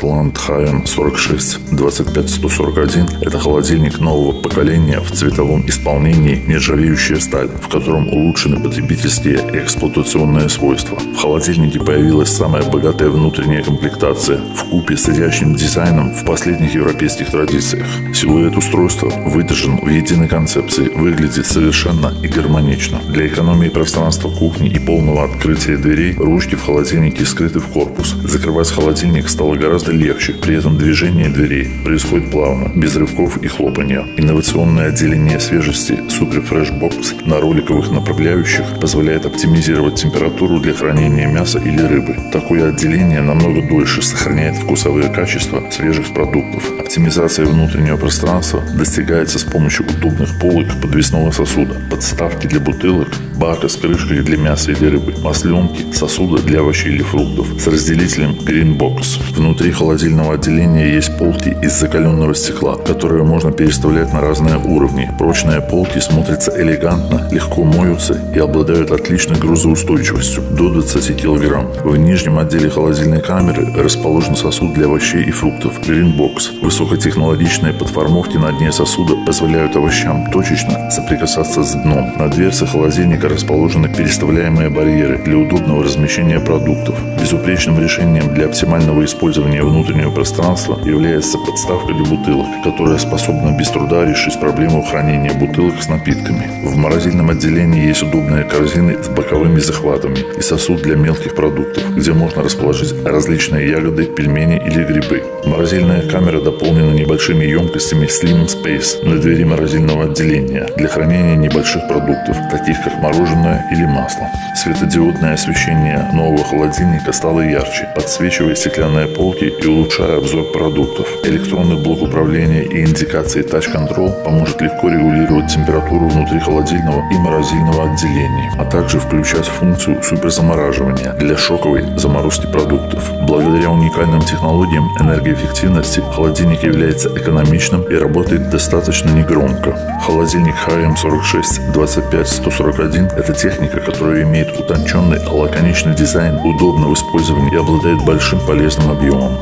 Atlante HM 46-25141 – это холодильник нового поколения в цветовом исполнении нержавеющая сталь, в котором улучшены потребительские и эксплуатационные свойства. В холодильнике появилась самая богатая внутренняя комплектация вкупе с изящным дизайном в последних европейских традициях. Силуэт устройства выдержан в единой концепции, выглядит совершенно и гармонично. Для экономии пространства кухни и полного открытия дверей ручки в холодильнике скрыты в корпус. Закрывать холодильник стало гораздо легче, при этом движение дверей происходит плавно, без рывков и хлопания. Инновационное отделение свежести Super Fresh Box на роликовых направляющих позволяет оптимизировать температуру для хранения мяса или рыбы. Такое отделение намного дольше сохраняет вкусовые качества свежих продуктов. Оптимизация внутреннего пространства достигается с помощью удобных полок подвесного сосуда, подставки для бутылок, бака с крышкой для мяса или рыбы, масленки, сосуда для овощей или фруктов с разделителем Green Box. Внутри холодильного отделения есть полки из закаленного стекла, которые можно переставлять на разные уровни. Прочные полки смотрятся элегантно, легко моются и обладают отличной грузоустойчивостью до 20 кг. В нижнем отделе холодильной камеры расположен сосуд для овощей и фруктов Green Box. Высокотехнологичные подформовки на дне сосуда позволяют овощам точечно соприкасаться с дном. На дверце холодильника расположены переставляемые барьеры для удобного размещения продуктов. Безупречным решением для оптимального использования внутреннего пространства является подставка для бутылок, которая способна без труда решить проблему хранения бутылок с напитками. В морозильном отделении есть удобные корзины с боковыми захватами и сосуд для мелких продуктов, где можно расположить различные ягоды, пельмени или грибы. Морозильная камера дополнена небольшими емкостями Slim Space на двери морозильного отделения для хранения небольших продуктов, таких как мороженое или масло. Светодиодное освещение нового холодильника стало ярче, подсвечивая стеклянные полки и улучшая обзор продуктов. Электронный блок управления и индикации Touch Control поможет легко регулировать температуру внутри холодильного и морозильного отделений, а также включать функцию суперзамораживания для шоковой заморозки продуктов. Благодаря уникальным технологиям энергоэффективности холодильник является экономичным и работает достаточно негромко. Холодильник HM 46-25141 – это техника, которая имеет утонченный, лаконичный дизайн, удобно в использовании и обладает большим полезным объемом.